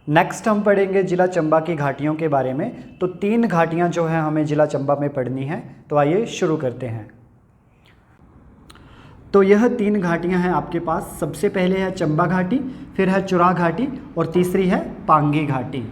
Next हम पढ़ेंगे जिला चंबा की घाटियों के बारे में। तो 3 घाटियाँ जो हैं हमें जिला चंबा में पढ़नी है। तो आइए शुरू करते हैं। तो यह 3 घाटियाँ हैं आपके पास। सबसे पहले है चंबा घाटी, फिर है चुरा घाटी और तीसरी है पांगी घाटी।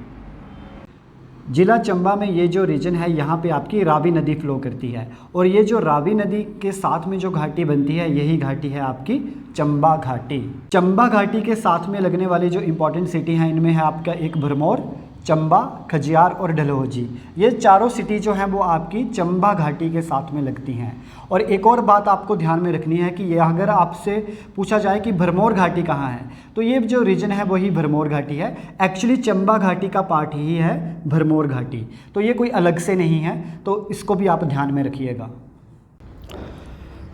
जिला चंबा में ये जो रीजन है यहाँ पे आपकी रावी नदी फ्लो करती है और ये जो रावी नदी के साथ में जो घाटी बनती है यही घाटी है आपकी चंबा घाटी। चंबा घाटी के साथ में लगने वाली जो इम्पोर्टेंट सिटी हैं इनमें है आपका एक भरमौर, चंबा, खजियार और डलहौजी। ये चारों सिटी जो हैं वो आपकी चंबा घाटी के साथ में लगती हैं। और एक और बात आपको ध्यान में रखनी है कि ये अगर आपसे पूछा जाए कि भरमौर घाटी कहाँ है तो ये जो रीजन है वही भरमौर घाटी है। एक्चुअली चंबा घाटी का पार्ट ही है भरमौर घाटी, तो ये कोई अलग से नहीं है, तो इसको भी आप ध्यान में रखिएगा।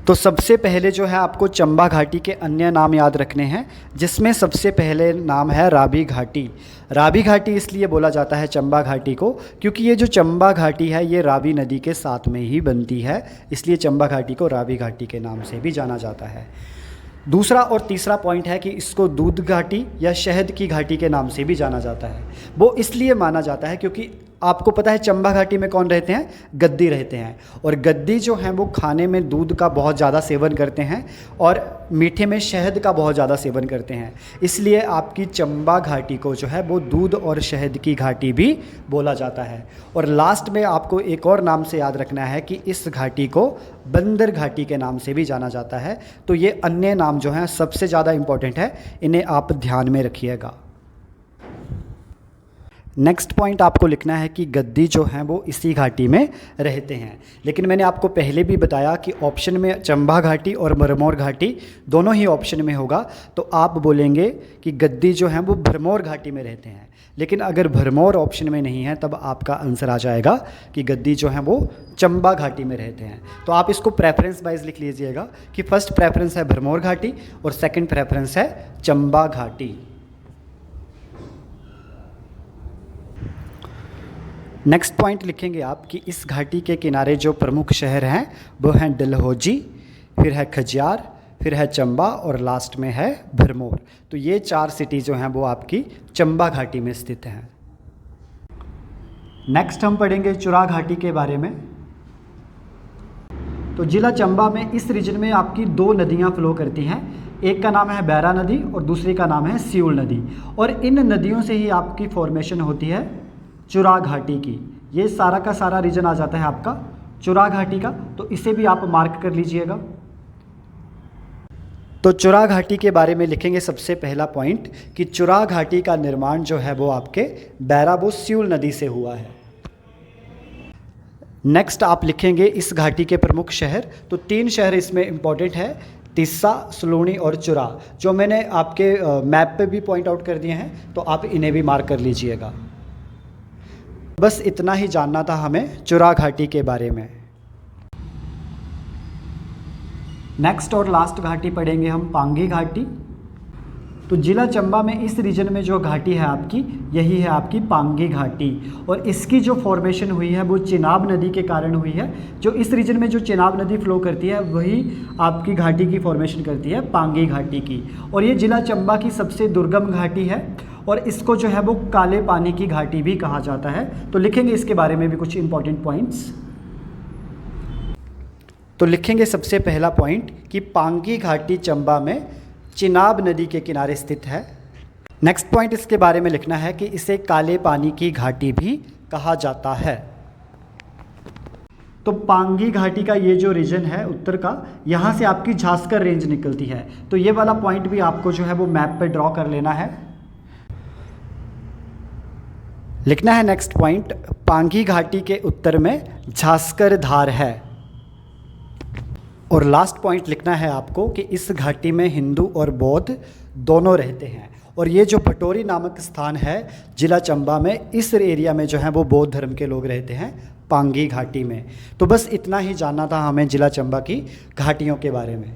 तो सबसे पहले जो है आपको चंबा घाटी के अन्य नाम याद रखने हैं, जिसमें सबसे पहले नाम है रावी घाटी। रावी घाटी इसलिए बोला जाता है चंबा घाटी को क्योंकि ये जो चंबा घाटी है ये रावी नदी के साथ में ही बनती है, इसलिए चंबा घाटी को रावी घाटी के नाम से भी जाना जाता है। दूसरा और तीसरा पॉइंट है कि इसको दूध घाटी या शहद की घाटी के नाम से भी जाना जाता है। वो इसलिए माना जाता है क्योंकि आपको पता है चंबा घाटी में कौन रहते हैं, गद्दी रहते हैं, और गद्दी जो हैं वो खाने में दूध का बहुत ज़्यादा सेवन करते हैं और मीठे में शहद का बहुत ज़्यादा सेवन करते हैं, इसलिए आपकी चंबा घाटी को जो है वो दूध और शहद की घाटी भी बोला जाता है। और लास्ट में आपको एक और नाम से याद रखना है कि इस घाटी को बंदर घाटी के नाम से भी जाना जाता है। तो ये अन्य नाम जो हैं सबसे ज़्यादा इम्पोर्टेंट है, इन्हें आप ध्यान में रखिएगा। नेक्स्ट पॉइंट आपको लिखना है कि गद्दी जो हैं वो इसी घाटी में रहते हैं, लेकिन मैंने आपको पहले भी बताया कि ऑप्शन में चंबा घाटी और भरमौर घाटी दोनों ही ऑप्शन में होगा, तो आप बोलेंगे कि गद्दी जो हैं वो भरमौर घाटी में रहते हैं। लेकिन अगर भरमौर ऑप्शन में नहीं है तब आपका आंसर आ जाएगा कि गद्दी जो हैं वो चंबा घाटी में रहते हैं। तो आप इसको प्रेफरेंस वाइज लिख लीजिएगा कि फर्स्ट प्रेफरेंस है भरमौर घाटी और सेकेंड प्रेफरेंस है चंबा घाटी। नेक्स्ट पॉइंट लिखेंगे आप कि इस घाटी के किनारे जो प्रमुख शहर हैं वो हैं डलहौजी, फिर है खजियार, फिर है चंबा और लास्ट में है भरमौर। तो ये 4 सिटी जो हैं वो आपकी चंबा घाटी में स्थित हैं। नेक्स्ट हम पढ़ेंगे चुरा घाटी के बारे में। तो जिला चंबा में इस रीजन में आपकी 2 नदियाँ फ्लो करती हैं, एक का नाम है बैरा नदी और दूसरी का नाम है सियूल नदी, और इन नदियों से ही आपकी फॉर्मेशन होती है चुरा घाटी की। ये सारा का सारा रीजन आ जाता है आपका चुरा घाटी का, तो इसे भी आप मार्क कर लीजिएगा। तो चुरा घाटी के बारे में लिखेंगे सबसे पहला पॉइंट कि चुरा घाटी का निर्माण जो है वो आपके बैराबो सियूल नदी से हुआ है। नेक्स्ट आप लिखेंगे इस घाटी के प्रमुख शहर। तो 3 शहर इसमें इंपॉर्टेंट है, तिस्सा, सलूणी और चुरा, जो मैंने आपके मैप पे भी पॉइंट आउट कर दिए हैं, तो आप इन्हें भी मार्क कर लीजिएगा। बस इतना ही जानना था हमें चुरा घाटी के बारे में। नेक्स्ट और लास्ट घाटी पढ़ेंगे हम पांगी घाटी। तो जिला चंबा में इस रीजन में जो घाटी है आपकी यही है आपकी पांगी घाटी, और इसकी जो फॉर्मेशन हुई है वो चिनाब नदी के कारण हुई है। जो इस रीजन में जो चिनाब नदी फ्लो करती है वही आपकी घाटी की फॉर्मेशन करती है पांगी घाटी की, और ये जिला चंबा की सबसे दुर्गम घाटी है और इसको जो है वो काले पानी की घाटी भी कहा जाता है। तो लिखेंगे इसके बारे में भी कुछ इंपॉर्टेंट पॉइंट्स। तो लिखेंगे सबसे पहला पॉइंट कि पांगी घाटी चंबा में चिनाब नदी के किनारे स्थित है। नेक्स्ट पॉइंट इसके बारे में लिखना है कि इसे काले पानी की घाटी भी कहा जाता है। तो पांगी घाटी का ये जो रीजन है उत्तर का, यहाँ से आपकी झांसकर रेंज निकलती है, तो ये वाला पॉइंट भी आपको जो है वो मैप पे ड्रॉ कर लेना है। लिखना है नेक्स्ट पॉइंट, पांगी घाटी के उत्तर में झांसकर धार है। और लास्ट पॉइंट लिखना है आपको कि इस घाटी में हिंदू और बौद्ध दोनों रहते हैं, और ये जो भटोरी नामक स्थान है जिला चंबा में, इस एरिया में जो है वो बौद्ध धर्म के लोग रहते हैं पांगी घाटी में। तो बस इतना ही जानना था हमें जिला चंबा की घाटियों के बारे में।